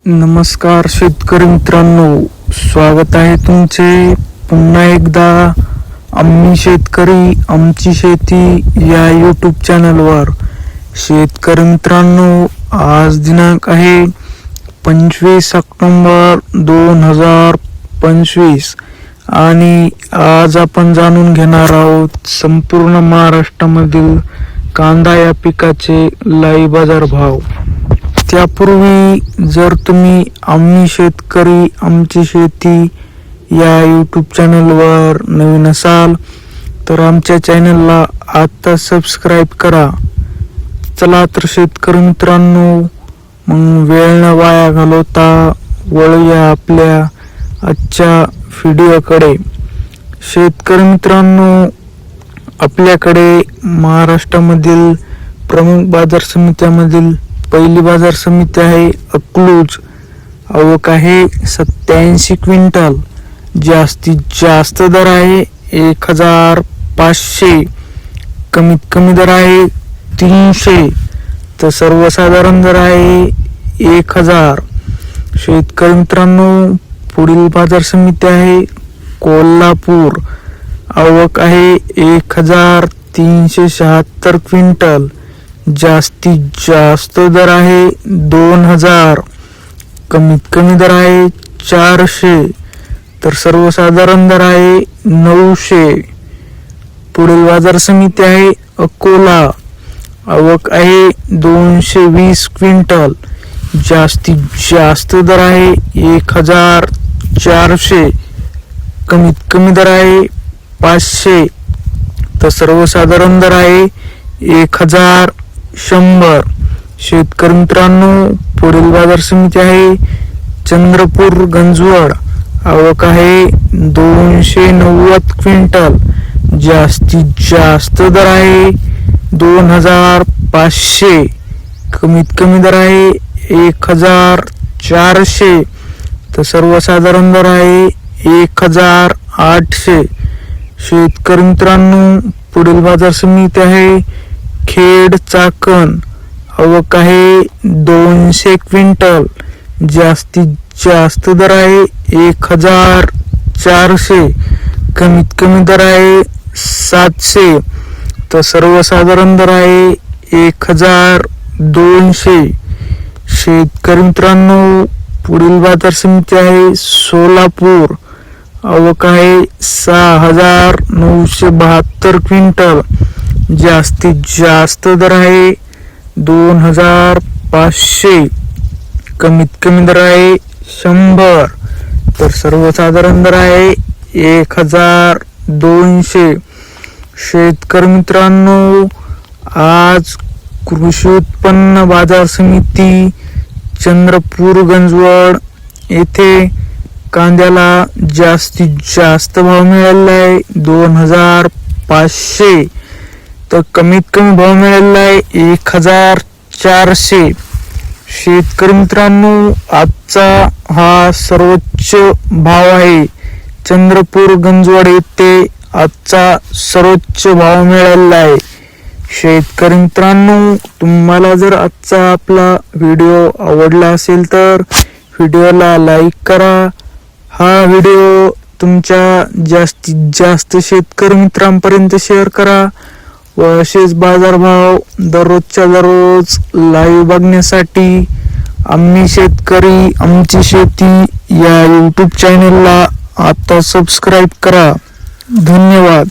नमस्कार शेतकरी मित्रांनो, स्वागत आहे तुमचे पुन्हा एकदा आम्ही शेतकरी आमची शेती या यूट्यूब चॅनलवर. शेतकरी मित्रांनो, आज दिनांक आहे 25 ऑक्टोबर 2025 आणि आज आपण जाणून घेणार आहोत संपूर्ण महाराष्ट्रामधील कांदा या पिकाचे लाईव्ह बाजार भाव. त्यापूर्वी जर तुम्ही आम्ही शेतकरी आमची शेती या यूट्यूब चॅनलवर नवीन असाल तर आमच्या चॅनलला आता सबस्क्राईब करा. चला तर शेतकरी मित्रांनो, मग वेळ न वाया घालवता वळूया आपल्या आजच्या व्हिडिओकडे. शेतकरी मित्रांनो, आपल्याकडे महाराष्ट्रामधील प्रमुख बाजार समित्यामधील पहिली बाजार समिती आहे अकलूज. आवक आहे 87 क्विंटल. जास्तीत जास्त दर आहे 1500. कमीत कमी दर आहे 300 तर सर्वसाधारण दर आहे 1000. शेतकरी मित्रांनो, पुढील बाजार समिती आहे कोल्हापूर. आवक आहे 1376 क्विंटल. जास्तीत जास्त दर आहे 2000. कमीत कमी दर आहे 400 तर सर्वसाधारण दर आहे 900. पुढील बाजार समिती आहे अकोला. आवक आहे 220 क्विंटल. जास्तीत जास्त दर आहे 1400. कमीत कमी दर आहे 500 तर सर्वसाधारण दर आहे 1100. शेतकरी मित्रांनो, पुढील बाजार समिती आहे चंद्रपूर गंजवड. आवक आहे 290 क्विंटल. जास्तीत जास्त दर आहे 2500. कमीत कमी दर आहे 1400 तर सर्वसाधारण दर आहे 1800. शेतकरी मित्रांनो, पुढील बाजार समिती आहे खेड चाकण. आवक आहे 200 क्विंटल. जास्तीत जास्त दर आहे 1400. कमीत कमी दर आहे 700 तर सर्वसाधारण दर आहे 1200. शेतकरी मित्रांनो, पुढील बाजार समिती आहे सोलापूर. आवक आहे 6972 क्विंटल. जास्तीत जास्त दर आहे 2500. कमीत कमी दर आहे 100 तर सर्वसाधारण दर आहे 1200. शेतकरी मित्रांनो, आज कृषी उत्पन्न बाजार समिती चंद्रपूर गंजवड येथे कांद्याला जास्तीत जास्त भाव मिळाला आहे 2500 तर कमीत कमी भाव मिळाला आहे 1400. शेतकरी मित्रांनो, आजचा हा सर्वोच्च भाव आहे. चंद्रपूर गंजवड येथे आजचा सर्वोच्च भाव मिळाला आहे. शेतकरी मित्रांनो, तुम्हाला जर आजचा आपला व्हिडिओ आवडला असेल तर व्हिडिओला लाईक करा. हा व्हिडिओ तुमच्या जास्तीत जास्त शेतकरी मित्रांपर्यंत शेअर करा व असेच बाजारभाव दररोजच्या दररोज लाईव्ह बघण्यासाठी आम्ही शेतकरी आमची शेती या यूट्यूब चॅनलला आता सबस्क्राईब करा. धन्यवाद.